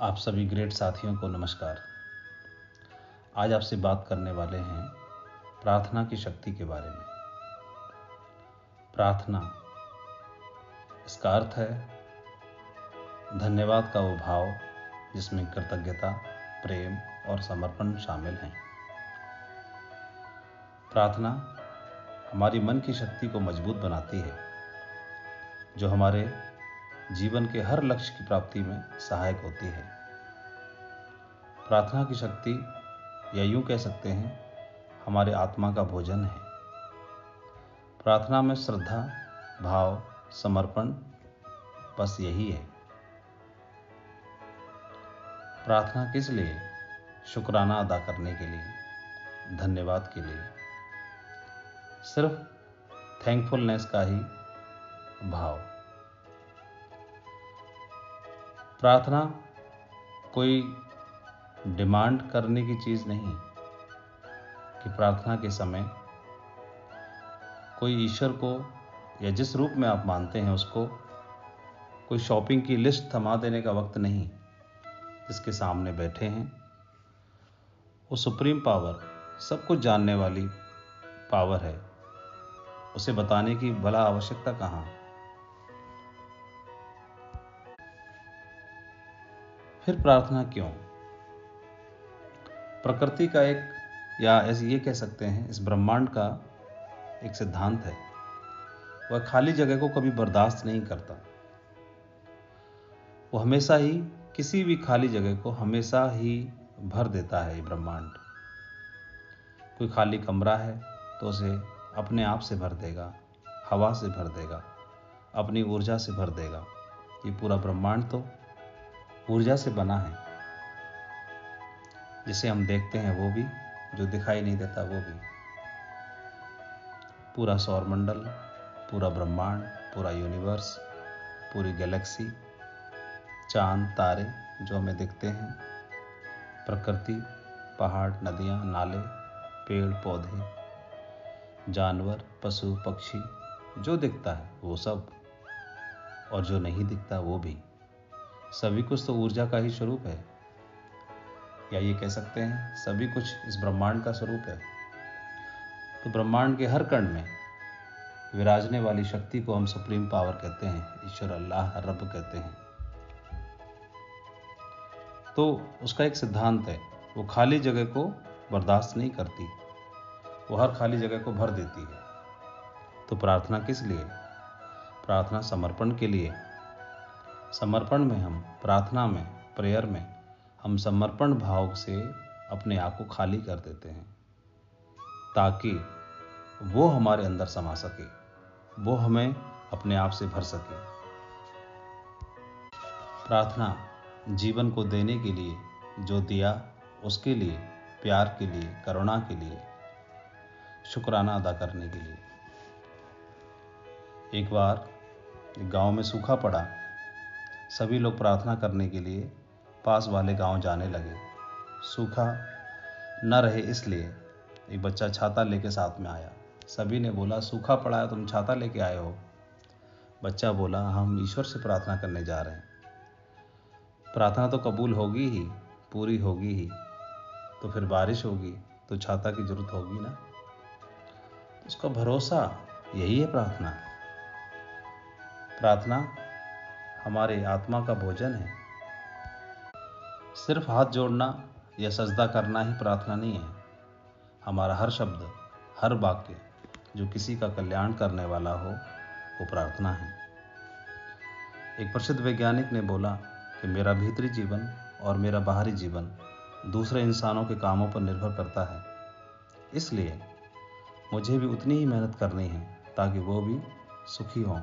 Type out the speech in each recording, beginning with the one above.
आप सभी ग्रेट साथियों को नमस्कार। आज आपसे बात करने वाले हैं प्रार्थना की शक्ति के बारे में। प्रार्थना, इसका अर्थ है धन्यवाद का वो भाव जिसमें कृतज्ञता, प्रेम और समर्पण शामिल हैं। प्रार्थना हमारी मन की शक्ति को मजबूत बनाती है, जो हमारे जीवन के हर लक्ष्य की प्राप्ति में सहायक होती है। प्रार्थना की शक्ति, या यूं कह सकते हैं, हमारे आत्मा का भोजन है। प्रार्थना में श्रद्धा, भाव, समर्पण, बस यही है। प्रार्थना किस लिए? शुक्राना अदा करने के लिए, धन्यवाद के लिए, सिर्फ थैंकफुलनेस का ही भाव। प्रार्थना कोई डिमांड करने की चीज़ नहीं कि प्रार्थना के समय कोई ईश्वर को या जिस रूप में आप मानते हैं उसको कोई शॉपिंग की लिस्ट थमा देने का वक्त नहीं। जिसके सामने बैठे हैं वो सुप्रीम पावर, सब कुछ जानने वाली पावर है, उसे बताने की भला आवश्यकता कहाँ। फिर प्रार्थना क्यों? प्रकृति का एक, या ऐसे ये कह सकते हैं इस ब्रह्मांड का एक सिद्धांत है, वह खाली जगह को कभी बर्दाश्त नहीं करता। वो हमेशा ही किसी भी खाली जगह को हमेशा ही भर देता है। ये ब्रह्मांड, कोई खाली कमरा है तो उसे अपने आप से भर देगा, हवा से भर देगा, अपनी ऊर्जा से भर देगा। ये पूरा ब्रह्मांड तो ऊर्जा से बना है। जिसे हम देखते हैं वो भी, जो दिखाई नहीं देता वो भी। पूरा सौरमंडल, पूरा ब्रह्मांड, पूरा यूनिवर्स, पूरी गैलेक्सी, चांद, तारे जो हमें दिखते हैं, प्रकृति, पहाड़, नदियाँ, नाले, पेड़ पौधे, जानवर, पशु पक्षी, जो दिखता है वो सब, और जो नहीं दिखता वो भी, सभी कुछ तो ऊर्जा का ही स्वरूप है। या ये कह सकते हैं सभी कुछ इस ब्रह्मांड का स्वरूप है। तो ब्रह्मांड के हर कण में विराजने वाली शक्ति को हम सुप्रीम पावर कहते हैं, ईश्वर, अल्लाह, रब कहते हैं। तो उसका एक सिद्धांत है, वो खाली जगह को बर्दाश्त नहीं करती, वो हर खाली जगह को भर देती है। तो प्रार्थना किस लिए? प्रार्थना समर्पण के लिए। समर्पण में हम, प्रार्थना में, प्रेयर में हम समर्पण भाव से अपने आप को खाली कर देते हैं, ताकि वो हमारे अंदर समा सके, वो हमें अपने आप से भर सके। प्रार्थना जीवन को देने के लिए, जो दिया उसके लिए, प्यार के लिए, करुणा के लिए, शुक्राना अदा करने के लिए। एक बार गांव में सूखा पड़ा, सभी लोग प्रार्थना करने के लिए पास वाले गांव जाने लगे। सूखा न रहे इसलिए एक बच्चा छाता लेके साथ में आया। सभी ने बोला, सूखा पड़ा है, तुम छाता लेके आए हो? बच्चा बोला, हम ईश्वर से प्रार्थना करने जा रहे हैं। प्रार्थना तो कबूल होगी ही, पूरी होगी ही, तो फिर बारिश होगी तो छाता की जरूरत होगी ना। उसका भरोसा, यही है प्रार्थना। प्रार्थना हमारे आत्मा का भोजन है। सिर्फ हाथ जोड़ना या सजदा करना ही प्रार्थना नहीं है। हमारा हर शब्द, हर वाक्य जो किसी का कल्याण करने वाला हो, वो प्रार्थना है। एक प्रसिद्ध वैज्ञानिक ने बोला कि मेरा भीतरी जीवन और मेरा बाहरी जीवन दूसरे इंसानों के कामों पर निर्भर करता है, इसलिए मुझे भी उतनी ही मेहनत करनी है ताकि वो भी सुखी हों।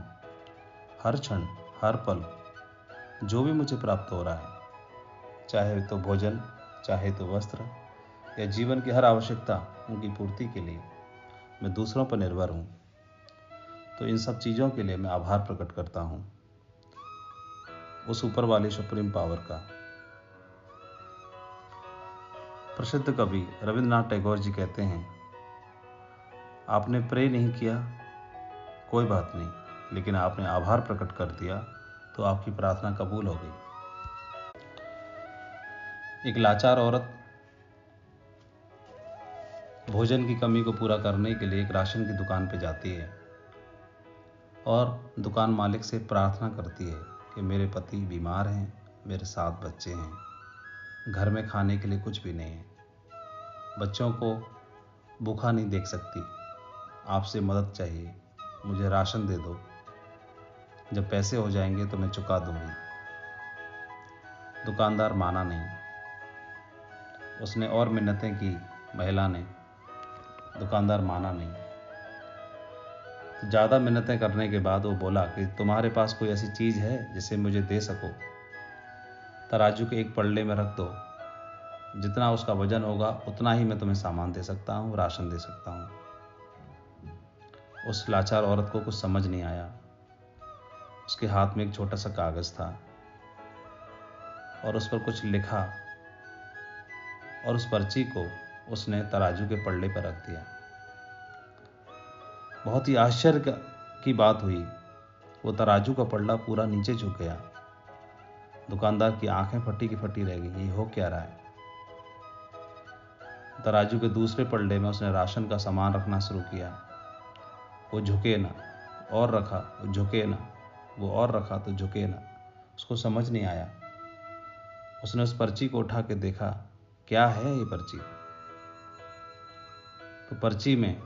हर क्षण, हर पल जो भी मुझे प्राप्त हो रहा है, चाहे तो भोजन, चाहे तो वस्त्र, या जीवन की हर आवश्यकता, उनकी पूर्ति के लिए मैं दूसरों पर निर्भर हूँ। तो इन सब चीज़ों के लिए मैं आभार प्रकट करता हूँ उस ऊपर वाले सुप्रीम पावर का। प्रसिद्ध कवि रविंद्रनाथ टैगोर जी कहते हैं, आपने प्रे नहीं किया, कोई बात नहीं, लेकिन आपने आभार प्रकट कर दिया तो आपकी प्रार्थना कबूल हो गई। एक लाचार औरत भोजन की कमी को पूरा करने के लिए एक राशन की दुकान पर जाती है और दुकान मालिक से प्रार्थना करती है कि मेरे पति बीमार हैं, मेरे 7 बच्चे हैं, घर में खाने के लिए कुछ भी नहीं है, बच्चों को भूखा नहीं देख सकती, आपसे मदद चाहिए, मुझे राशन दे दो, जब पैसे हो जाएंगे तो मैं चुका दूंगी। दुकानदार माना नहीं, उसने और मिन्नतें की, महिला ने, दुकानदार माना नहीं। ज़्यादा मिन्नतें करने के बाद वो बोला कि तुम्हारे पास कोई ऐसी चीज़ है जिसे मुझे दे सको, तराजू के एक पल्ले में रख दो, जितना उसका वजन होगा उतना ही मैं तुम्हें सामान दे सकता हूँ, राशन दे सकता हूँ। उस लाचार औरत को कुछ समझ नहीं आया। उसके हाथ में एक छोटा सा कागज़ था और उस पर कुछ लिखा और उस पर्ची को उसने तराजू के पल्ले पर रख दिया। बहुत ही आश्चर्य की बात हुई, वो तराजू का पल्ला पूरा नीचे झुक गया। दुकानदार की आंखें फटी की फटी रह गई, ये हो क्या रहा है। तराजू के दूसरे पल्ले में उसने राशन का सामान रखना शुरू किया। वो झुके ना, और रखा, वो झुके ना, वो और रखा तो झुके ना। उसको समझ नहीं आया। उसने उस पर्ची को उठा के देखा, क्या है ये पर्ची। तो पर्ची में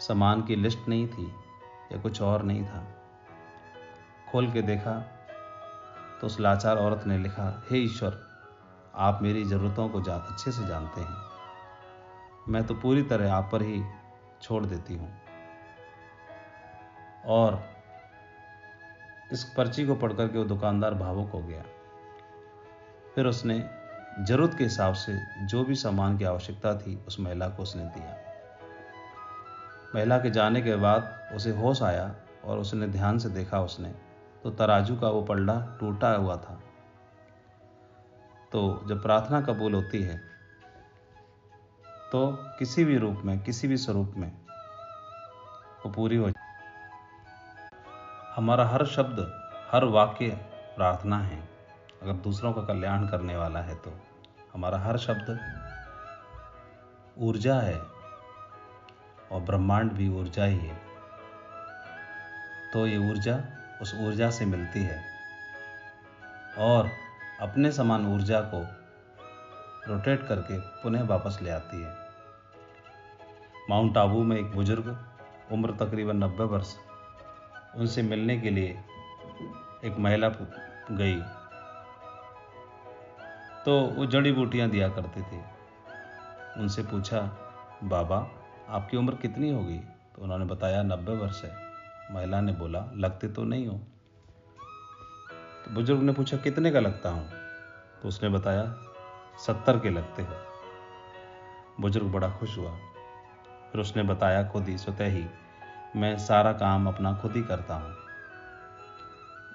सामान की लिस्ट नहीं थी या कुछ और नहीं था। खोल के देखा तो उस लाचार औरत ने लिखा, हे ईश्वर, आप मेरी ज़रूरतों को अच्छे से जानते हैं, मैं तो पूरी तरह आप पर ही छोड़ देती हूँ। और इस पर्ची को पढ़कर के वो दुकानदार भावुक हो गया। फिर उसने ज़रूरत के हिसाब से जो भी सामान की आवश्यकता थी उस महिला को उसने दिया। महिला के जाने के बाद उसे होश आया और उसने ध्यान से देखा, उसने तो तराजू का वो पल्ला टूटा हुआ था। तो जब प्रार्थना कबूल होती है तो किसी भी रूप में, किसी भी स्वरूप में वो पूरी हो जाए। हमारा हर शब्द, हर वाक्य प्रार्थना है। अगर दूसरों का कल्याण करने वाला है तो हमारा हर शब्द ऊर्जा है और ब्रह्मांड भी ऊर्जा ही है। तो ये ऊर्जा उस ऊर्जा से मिलती है और अपने समान ऊर्जा को रोटेट करके पुनः वापस ले आती है। माउंट आबू में एक बुजुर्ग, उम्र तकरीबन 90 वर्ष, उनसे मिलने के लिए एक महिला गई तो वो जड़ी बूटियां दिया करती थी। उनसे पूछा, बाबा आपकी उम्र कितनी होगी? तो उन्होंने बताया 90 वर्ष है। महिला ने बोला, लगते तो नहीं हो। तो बुजुर्ग ने पूछा, कितने का लगता हूँ? तो उसने बताया, 70 के लगते हो। बुजुर्ग बड़ा खुश हुआ। फिर उसने बताया, खुद ही स्वतः ही मैं सारा काम अपना खुद ही करता हूँ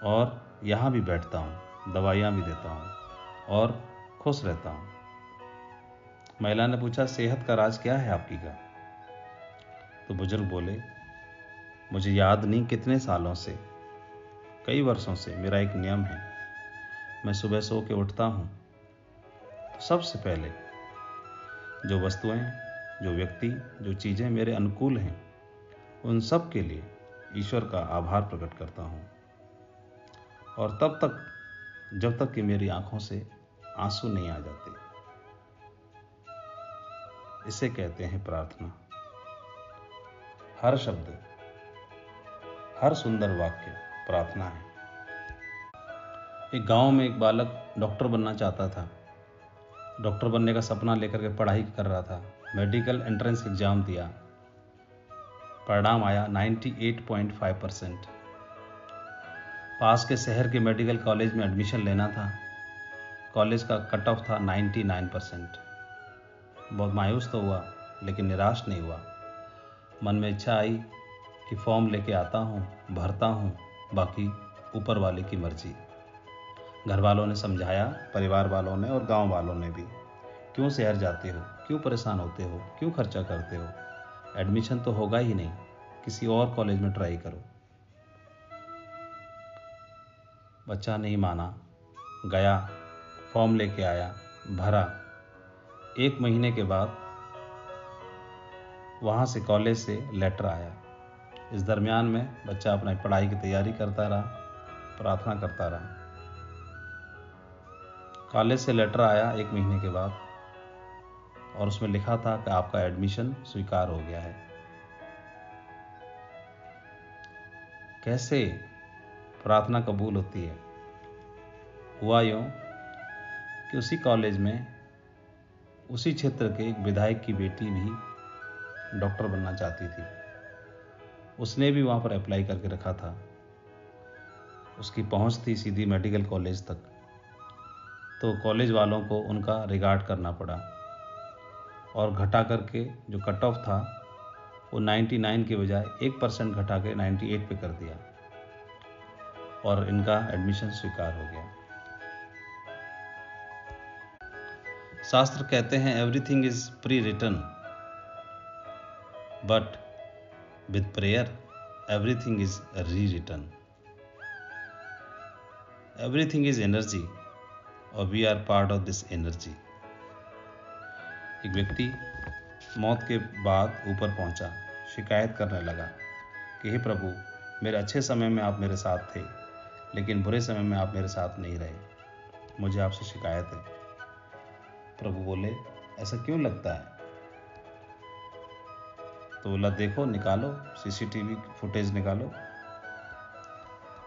और यहाँ भी बैठता हूँ, दवाइयाँ भी देता हूँ और खुश रहता हूँ। महिला ने पूछा, सेहत का राज क्या है आपकी का? तो बुजुर्ग बोले, मुझे याद नहीं कितने सालों से, कई वर्षों से मेरा एक नियम है। मैं सुबह सो के उठता हूँ तो सबसे पहले जो वस्तुएं, जो व्यक्ति, जो चीज़ें मेरे अनुकूल हैं, उन सब के लिए ईश्वर का आभार प्रकट करता हूँ और तब तक, जब तक कि मेरी आंखों से आंसू नहीं आ जाते। इसे कहते हैं प्रार्थना। हर शब्द, हर सुंदर वाक्य प्रार्थना है। एक गांव में एक बालक डॉक्टर बनना चाहता था। डॉक्टर बनने का सपना लेकर के पढ़ाई कर रहा था। मेडिकल एंट्रेंस एग्जाम दिया, परिणाम आया 98.5%। पास के शहर के मेडिकल कॉलेज में एडमिशन लेना था। कॉलेज का कट ऑफ था 99%। बहुत मायूस तो हुआ लेकिन निराश नहीं हुआ। मन में इच्छा आई कि फॉर्म लेके आता हूँ, भरता हूँ, बाकी ऊपर वाले की मर्जी। घर वालों ने समझाया, परिवार वालों ने और गांव वालों ने भी, क्यों शहर जाते हो, क्यों परेशान होते हो, क्यों खर्चा करते हो, एडमिशन तो होगा ही नहीं, किसी और कॉलेज में ट्राई करो। बच्चा नहीं माना। गया, फॉर्म लेके आया, भरा। 1 महीने के बाद वहाँ से कॉलेज से लेटर आया। इस दरमियान में बच्चा अपनी पढ़ाई की तैयारी करता रहा, प्रार्थना करता रहा। कॉलेज से लेटर आया 1 महीने के बाद और उसमें लिखा था कि आपका एडमिशन स्वीकार हो गया है। कैसे प्रार्थना कबूल होती है? हुआ यूँ कि उसी कॉलेज में उसी क्षेत्र के एक विधायक की बेटी भी डॉक्टर बनना चाहती थी। उसने भी वहाँ पर अप्लाई करके रखा था। उसकी पहुँच थी सीधी मेडिकल कॉलेज तक। तो कॉलेज वालों को उनका रिगार्ड करना पड़ा और घटा करके जो कट ऑफ था वो 99 के बजाय 1% घटा के 98 पे कर दिया और इनका एडमिशन स्वीकार हो गया। शास्त्र कहते हैं everything is prewritten, but with prayer everything is rewritten. Everything is energy और we are part of this energy. एक व्यक्ति मौत के बाद ऊपर पहुंचा, शिकायत करने लगा कि हे प्रभु, मेरे अच्छे समय में आप मेरे साथ थे, लेकिन बुरे समय में आप मेरे साथ नहीं रहे। मुझे आपसे शिकायत है। प्रभु बोले, ऐसा क्यों लगता है? तो बोला, देखो, निकालो सीसीटीवी फुटेज निकालो।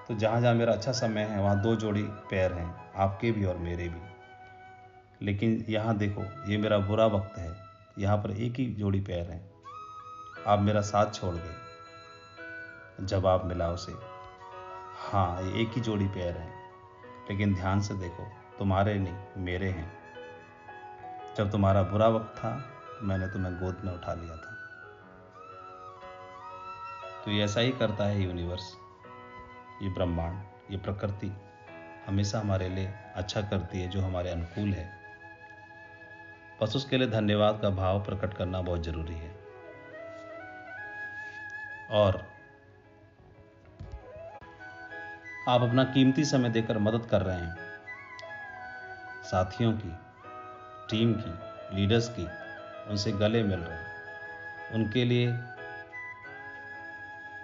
तो जहाँ जहाँ मेरा अच्छा समय है वहाँ 2 जोड़ी पैर हैं, आपके भी और मेरे भी। लेकिन यहाँ देखो, ये मेरा बुरा वक्त है, यहाँ पर एक ही जोड़ी पैर हैं। आप मेरा साथ छोड़ गए। जवाब मिला उसे, हाँ, ये एक ही जोड़ी पैर हैं, लेकिन ध्यान से देखो, तुम्हारे नहीं, मेरे हैं। जब तुम्हारा बुरा वक्त था मैंने तुम्हें गोद में उठा लिया था। तो ये ऐसा ही करता है यूनिवर्स, ये ब्रह्मांड, ये प्रकृति हमेशा हमारे लिए अच्छा करती है जो हमारे अनुकूल है। बस उसके लिए धन्यवाद का भाव प्रकट करना बहुत जरूरी है। और आप अपना कीमती समय देकर मदद कर रहे हैं, साथियों की, टीम की, लीडर्स की, उनसे गले मिल रहे हैं, उनके लिए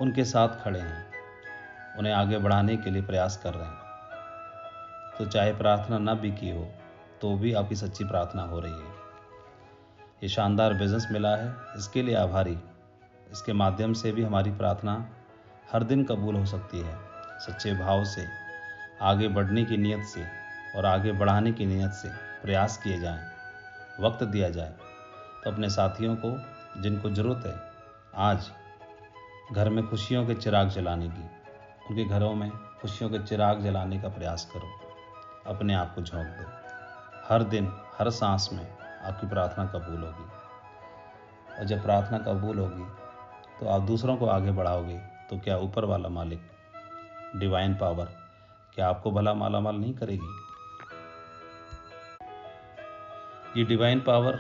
उनके साथ खड़े हैं, उन्हें आगे बढ़ाने के लिए प्रयास कर रहे हैं। तो चाहे प्रार्थना न भी की हो तो भी आपकी सच्ची प्रार्थना हो रही है। ये शानदार बिजनेस मिला है, इसके लिए आभारी। इसके माध्यम से भी हमारी प्रार्थना हर दिन कबूल हो सकती है। सच्चे भाव से, आगे बढ़ने की नीयत से और आगे बढ़ाने की नीयत से प्रयास किए जाएं, वक्त दिया जाए। तो अपने साथियों को, जिनको ज़रूरत है आज घर में खुशियों के चिराग जलाने की, उनके घरों में खुशियों के चिराग जलाने का प्रयास करो। अपने आप को झोंक दो। हर दिन, हर सांस में आपकी प्रार्थना कबूल होगी। और जब प्रार्थना कबूल होगी तो आप दूसरों को आगे बढ़ाओगे। तो क्या ऊपर वाला मालिक, डिवाइन पावर, क्या आपको भला मालामाल नहीं करेगी? ये डिवाइन पावर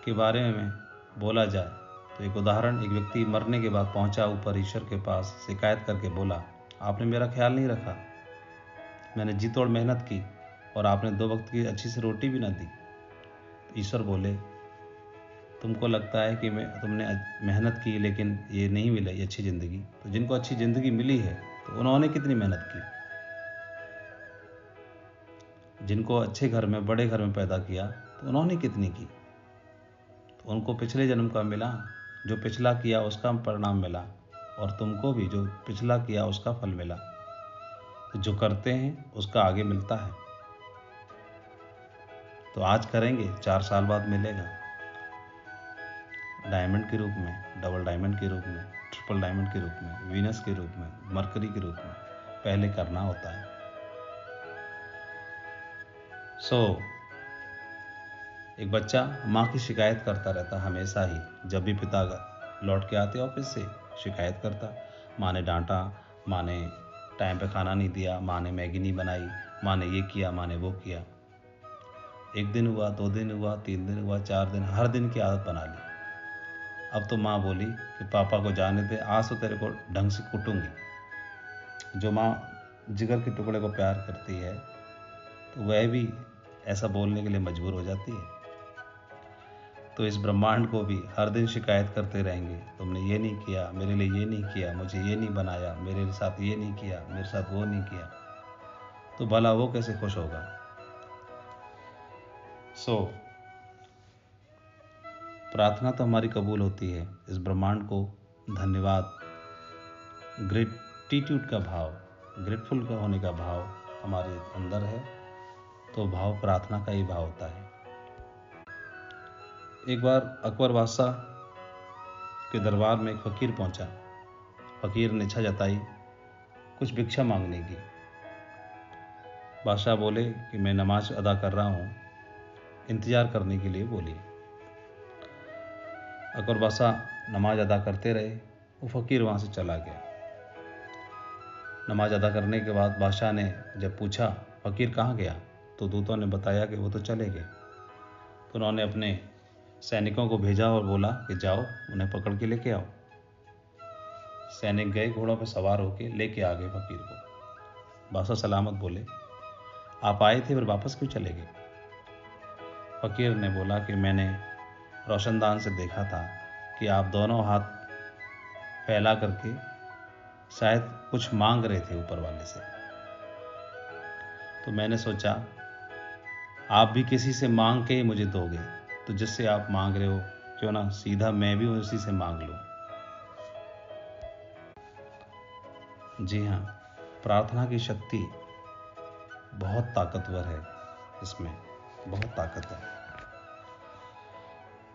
के बारे में बोला जाए तो एक उदाहरण, एक व्यक्ति मरने के बाद पहुंचा ऊपर ईश्वर के पास, शिकायत करके बोला, आपने मेरा ख्याल नहीं रखा, मैंने जी तोड़ मेहनत की और आपने 2 वक्त की अच्छी सी रोटी भी ना दी। ईश्वर बोले, तुमको लगता है कि तुमने मेहनत की लेकिन ये नहीं मिला, ये अच्छी ज़िंदगी। तो जिनको अच्छी ज़िंदगी मिली है तो उन्होंने कितनी मेहनत की। जिनको अच्छे घर में, बड़े घर में पैदा किया तो उन्होंने कितनी की। तो उनको पिछले जन्म का मिला, जो पिछला किया उसका परिणाम मिला, और तुमको भी जो पिछला किया उसका फल मिला। तो जो करते हैं उसका आगे मिलता है। तो आज करेंगे, 4 साल बाद मिलेगा, डायमंड के रूप में, डबल डायमंड के रूप में, ट्रिपल डायमंड के रूप में, वीनस के रूप में, मरकरी के रूप में। पहले करना होता है। एक बच्चा माँ की शिकायत करता रहता हमेशा ही। जब भी पिता लौट के आते ऑफिस से, शिकायत करता, माँ ने डांटा, माँ ने टाइम पे खाना नहीं दिया, माँ ने मैगी नहीं बनाई, माँ ने ये किया, माँ ने वो किया। 1 दिन हुआ, 2 दिन हुआ, 3 दिन हुआ, 4 दिन, हर दिन की आदत बना ली। अब तो माँ बोली कि पापा को जाने दे, आज तो तेरे को ढंग से कुटूंगी। जो माँ जिगर के टुकड़े को प्यार करती है तो वह भी ऐसा बोलने के लिए मजबूर हो जाती है। तो इस ब्रह्मांड को भी हर दिन शिकायत करते रहेंगे, तुमने ये नहीं किया, मेरे लिए ये नहीं किया, मुझे ये नहीं बनाया, मेरे साथ ये नहीं किया, मेरे साथ वो नहीं किया, तो भला वो कैसे खुश होगा। प्रार्थना तो हमारी कबूल होती है। इस ब्रह्मांड को धन्यवाद, ग्रेटिट्यूड का भाव, ग्रेटफुल का होने का भाव हमारे अंदर है, तो भाव प्रार्थना का ही भाव होता है। एक बार अकबर बादशाह के दरबार में एक फकीर पहुंचा। फकीर ने इच्छा जताई कुछ भिक्षा मांगने की। बादशाह बोले कि मैं नमाज अदा कर रहा हूँ, इंतजार करने के लिए बोलिए। अकबर बादशाह नमाज अदा करते रहे, वो फकीर वहाँ से चला गया। नमाज अदा करने के बाद बादशाह ने जब पूछा फकीर कहाँ गया, तो दूतों ने बताया कि वो तो चले गए। तो उन्होंने अपने सैनिकों को भेजा और बोला कि जाओ उन्हें पकड़ के लेके आओ। सैनिक गए, घोड़ों पर सवार होकर लेके आ गए फकीर को। बादशाह सलामत बोले, आप आए थे फिर वापस क्यों चले गए? फकीर ने बोला कि मैंने रोशनदान से देखा था कि आप दोनों हाथ फैला करके शायद कुछ मांग रहे थे ऊपर वाले से, तो मैंने सोचा आप भी किसी से मांग के ही मुझे दोगे, तो जिससे आप मांग रहे हो क्यों ना सीधा मैं भी उसी से मांग लूं। जी हाँ, प्रार्थना की शक्ति बहुत ताकतवर है, इसमें बहुत ताकत है।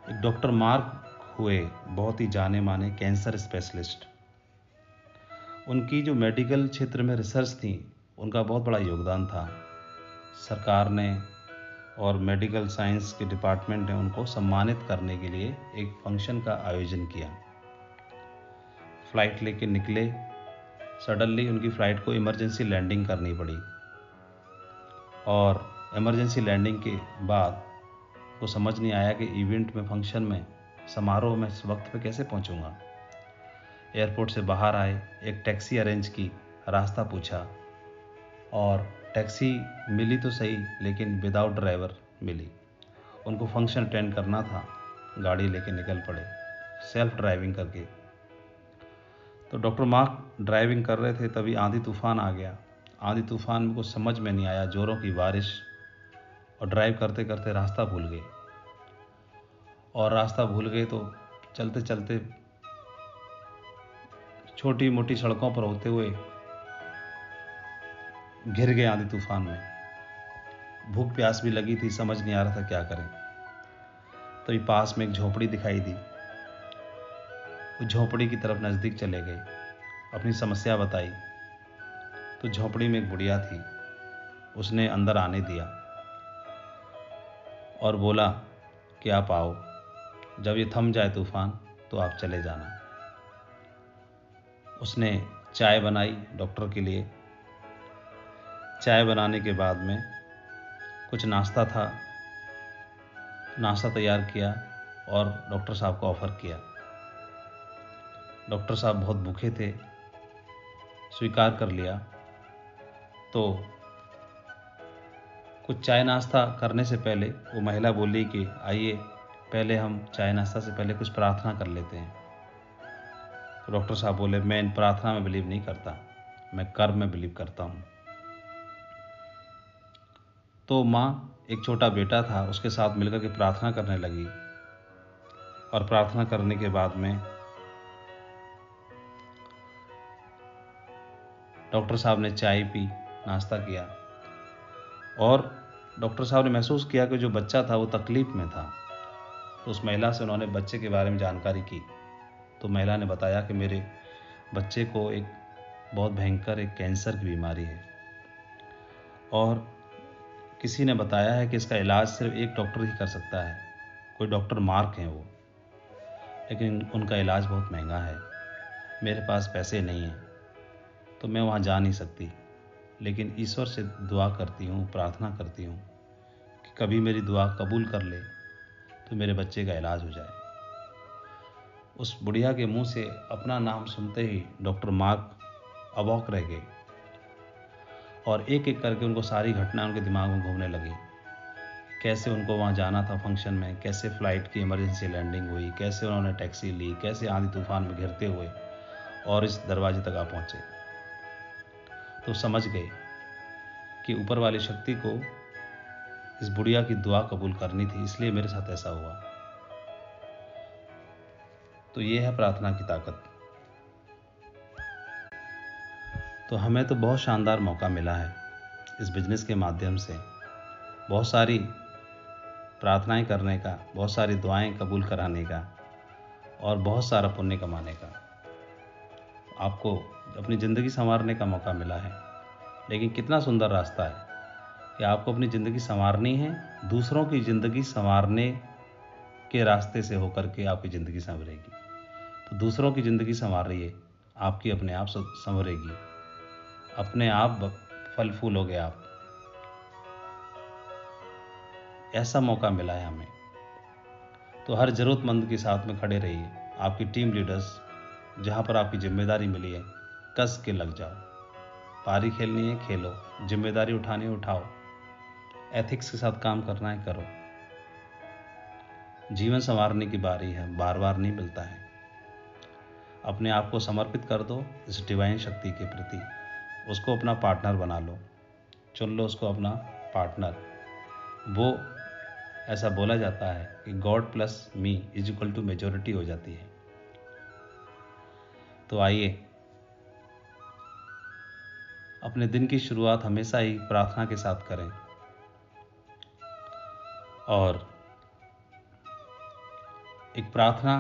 एक डॉक्टर मार्क हुए, बहुत ही जाने माने कैंसर स्पेशलिस्ट। उनकी जो मेडिकल क्षेत्र में रिसर्च थी, उनका बहुत बड़ा योगदान था। सरकार ने और मेडिकल साइंस के डिपार्टमेंट ने उनको सम्मानित करने के लिए एक फंक्शन का आयोजन किया। फ्लाइट लेके निकले, सडनली उनकी फ़्लाइट को इमरजेंसी लैंडिंग करनी पड़ी, और इमरजेंसी लैंडिंग के बाद वो समझ नहीं आया कि इवेंट में, फंक्शन में, समारोह में इस वक्त पे कैसे पहुंचूंगा। एयरपोर्ट से बाहर आए, एक टैक्सी अरेंज की, रास्ता पूछा और टैक्सी मिली तो सही लेकिन विदाउट ड्राइवर मिली। उनको फंक्शन अटेंड करना था, गाड़ी लेके निकल पड़े सेल्फ ड्राइविंग करके। तो डॉक्टर मार्क ड्राइविंग कर रहे थे, तभी आंधी तूफान आ गया। आंधी तूफान में कुछ समझ में नहीं आया, जोरों की बारिश, और ड्राइव करते करते रास्ता भूल गए। और रास्ता भूल गए तो चलते चलते छोटी मोटी सड़कों पर होते हुए घिर गए आंधी तूफान में। भूख प्यास भी लगी थी, समझ नहीं आ रहा था क्या करें। तभी पास में एक झोपड़ी दिखाई दी, उस झोपड़ी की तरफ नज़दीक चले गए, अपनी समस्या बताई। तो झोपड़ी में एक बुढ़िया थी, उसने अंदर आने दिया और बोला कि आप आओ, जब ये थम जाए तूफान तो आप चले जाना। उसने चाय बनाई डॉक्टर के लिए। चाय बनाने के बाद में कुछ नाश्ता था, नाश्ता तैयार किया और डॉक्टर साहब को ऑफ़र किया। डॉक्टर साहब बहुत भूखे थे, स्वीकार कर लिया। तो कुछ चाय नाश्ता करने से पहले वो महिला बोली कि आइए पहले हम चाय नाश्ता से पहले कुछ प्रार्थना कर लेते हैं। तो डॉक्टर साहब बोले, मैं इन प्रार्थना में बिलीव नहीं करता, मैं कर्म में बिलीव करता हूँ। तो माँ, एक छोटा बेटा था, उसके साथ मिलकर के प्रार्थना करने लगी। और प्रार्थना करने के बाद में डॉक्टर साहब ने चाय पी, नाश्ता किया, और डॉक्टर साहब ने महसूस किया कि जो बच्चा था वो तकलीफ में था। तो उस महिला से उन्होंने बच्चे के बारे में जानकारी की। तो महिला ने बताया कि मेरे बच्चे को एक बहुत भयंकर एक कैंसर की बीमारी है, और किसी ने बताया है कि इसका इलाज सिर्फ एक डॉक्टर ही कर सकता है, कोई डॉक्टर मार्क हैं वो, लेकिन उनका इलाज बहुत महंगा है, मेरे पास पैसे नहीं हैं, तो मैं वहाँ जा नहीं सकती। लेकिन ईश्वर से दुआ करती हूँ, प्रार्थना करती हूँ कि कभी मेरी दुआ कबूल कर ले तो मेरे बच्चे का इलाज हो जाए। उस बुढ़िया के मुंह से अपना नाम सुनते ही डॉक्टर मार्क अवाक रह गए, और एक एक करके उनको सारी घटना उनके दिमाग में घूमने लगी। कैसे उनको वहाँ जाना था फंक्शन में, कैसे फ़्लाइट की इमरजेंसी लैंडिंग हुई, कैसे उन्होंने टैक्सी ली, कैसे आंधी तूफान में घिरते हुए और इस दरवाजे तक आ पहुँचे। तो समझ गए कि ऊपर वाली शक्ति को इस बुढ़िया की दुआ कबूल करनी थी, इसलिए मेरे साथ ऐसा हुआ। तो ये है प्रार्थना की ताकत। तो हमें तो बहुत शानदार मौका मिला है इस बिजनेस के माध्यम से बहुत सारी प्रार्थनाएं करने का, बहुत सारी दुआएं कबूल कराने का और बहुत सारा पुण्य कमाने का। आपको अपनी ज़िंदगी संवारने का मौका मिला है। लेकिन कितना सुंदर रास्ता है कि आपको अपनी ज़िंदगी संवारनी है, दूसरों की ज़िंदगी संवारने के रास्ते से होकर के आपकी ज़िंदगी संवरेगी। तो दूसरों की ज़िंदगी संवारिए, आपकी अपने आप संवरेगी, अपने आप फल फूल हो गए आप। ऐसा मौका मिला है हमें। तो हर ज़रूरतमंद के साथ में खड़े रहिए। आपकी टीम लीडर्स जहाँ पर आपकी जिम्मेदारी मिली है, कस के लग जाओ। पारी खेलनी है खेलो, जिम्मेदारी उठानी है उठाओ, एथिक्स के साथ काम करना है करो। जीवन संवारने की बारी है, बार बार नहीं मिलता है। अपने आप को समर्पित कर दो इस डिवाइन शक्ति के प्रति, उसको अपना पार्टनर बना लो, चुन लो उसको अपना पार्टनर। वो ऐसा बोला जाता है कि god plus me is equal to majority हो जाती है। तो आइए अपने दिन की शुरुआत हमेशा ही प्रार्थना के साथ करें। और एक प्रार्थना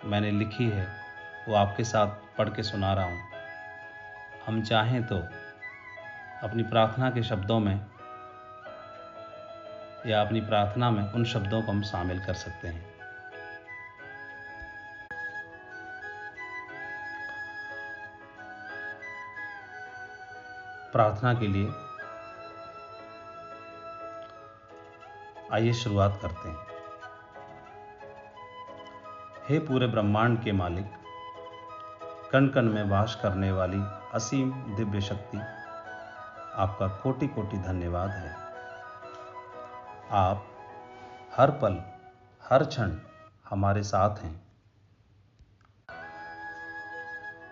मैंने लिखी है, वो आपके साथ पढ़ के सुना रहा हूँ। हम चाहें तो अपनी प्रार्थना के शब्दों में या अपनी प्रार्थना में उन शब्दों को हम शामिल कर सकते हैं। प्रार्थना के लिए आइए शुरुआत करते हैं। हे पूरे ब्रह्मांड के मालिक, कण कण में वास करने वाली असीम दिव्य शक्ति, आपका कोटि कोटि धन्यवाद है। आप हर पल हर क्षण हमारे साथ हैं।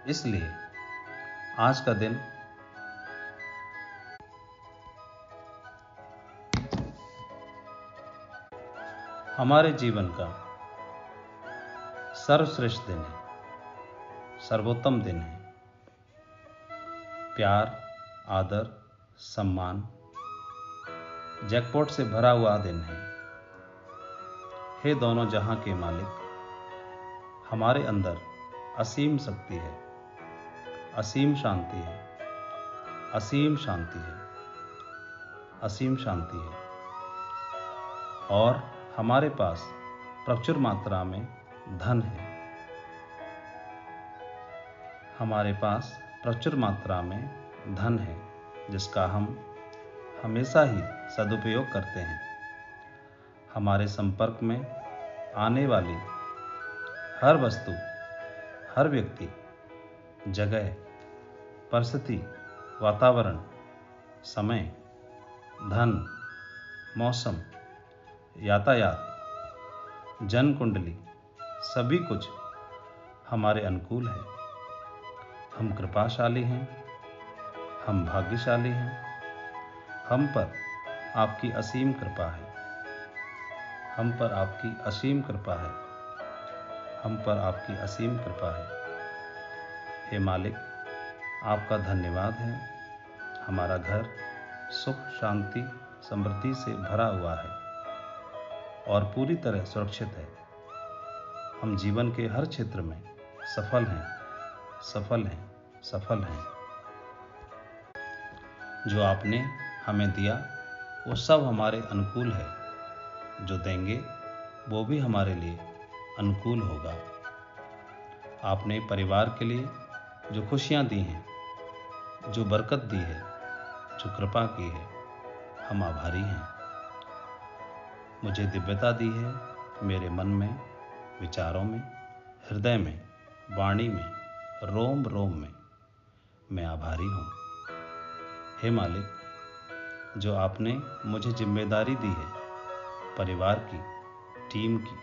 इसलिए आज का दिन हमारे जीवन का सर्वश्रेष्ठ दिन है, सर्वोत्तम दिन है। प्यार, आदर, सम्मान, जैकपॉट से भरा हुआ दिन है। हे दोनों जहां के मालिक, हमारे अंदर असीम शक्ति है, असीम शांति है, असीम शांति है, असीम शांति है। और हमारे पास प्रचुर मात्रा में धन है। हमारे पास प्रचुर मात्रा में धन है जिसका हम हमेशा ही सदुपयोग करते हैं। हमारे संपर्क में आने वाली हर वस्तु, हर व्यक्ति, जगह, परिस्थिति, वातावरण, समय, धन, मौसम, यातायात, जन कुंडली, सभी कुछ हमारे अनुकूल है। हम कृपाशाली हैं, हम भाग्यशाली हैं। हम पर आपकी असीम कृपा है, हम पर आपकी असीम कृपा है, हम पर आपकी असीम कृपा है। हे मालिक, आपका धन्यवाद है। हमारा घर सुख, शांति, समृद्धि से भरा हुआ है और पूरी तरह सुरक्षित है। हम जीवन के हर क्षेत्र में सफल हैं, सफल हैं, सफल हैं। जो आपने हमें दिया वो सब हमारे अनुकूल है। जो देंगे वो भी हमारे लिए अनुकूल होगा। आपने परिवार के लिए जो खुशियाँ दी हैं, जो बरकत दी है, जो कृपा की है, हम आभारी हैं। मुझे दिव्यता दी है मेरे मन में, विचारों में, हृदय में, वाणी में, रोम रोम में। मैं आभारी हूँ। हे मालिक, जो आपने मुझे जिम्मेदारी दी है परिवार की, टीम की,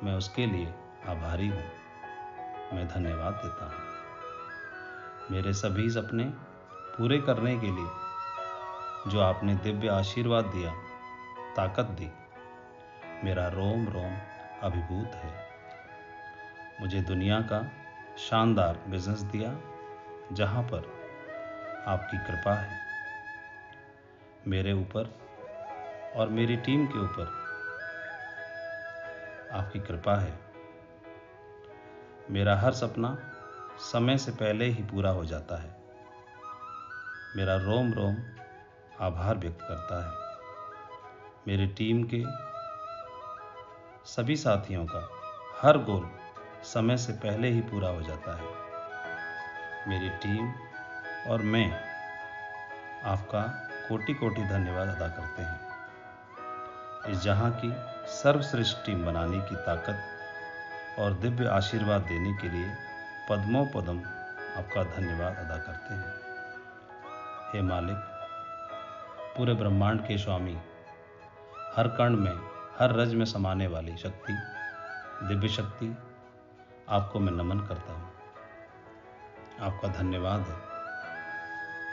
मैं उसके लिए आभारी हूँ। मैं धन्यवाद देता हूँ मेरे सभी सपने पूरे करने के लिए जो आपने दिव्य आशीर्वाद दिया, ताकत दी। मेरा रोम रोम अभिभूत है। मुझे दुनिया का शानदार बिजनेस दिया जहाँ पर आपकी कृपा है। मेरे ऊपर और मेरी टीम के ऊपर आपकी कृपा है। मेरा हर सपना समय से पहले ही पूरा हो जाता है। मेरा रोम रोम आभार व्यक्त करता है। मेरी टीम के सभी साथियों का हर गोल समय से पहले ही पूरा हो जाता है। मेरी टीम और मैं आपका कोटि कोटि धन्यवाद अदा करते हैं। इस जहां की सर्वश्रेष्ठ टीम बनाने की ताकत और दिव्य आशीर्वाद देने के लिए पद्मों पद्म आपका धन्यवाद अदा करते हैं। हे मालिक, पूरे ब्रह्मांड के स्वामी, हर कण में, हर रज में समाने वाली शक्ति, दिव्य शक्ति, आपको मैं नमन करता हूँ। आपका धन्यवाद है।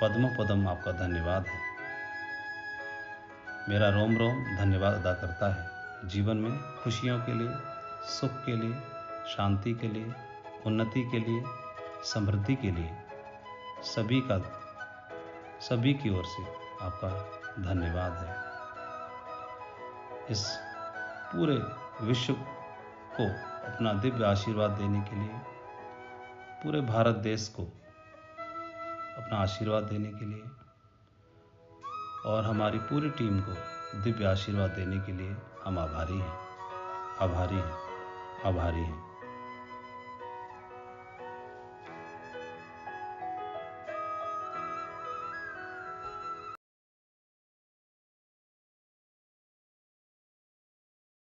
पद्मों पद्म आपका धन्यवाद है। मेरा रोम रोम धन्यवाद अदा करता है। जीवन में खुशियों के लिए, सुख के लिए, शांति के लिए, उन्नति के लिए, समृद्धि के लिए सभी की ओर से आपका धन्यवाद है। इस पूरे विश्व को अपना दिव्य आशीर्वाद देने के लिए, पूरे भारत देश को अपना आशीर्वाद देने के लिए और हमारी पूरी टीम को दिव्य आशीर्वाद देने के लिए हम आभारी हैं, आभारी हैं, आभारी हैं।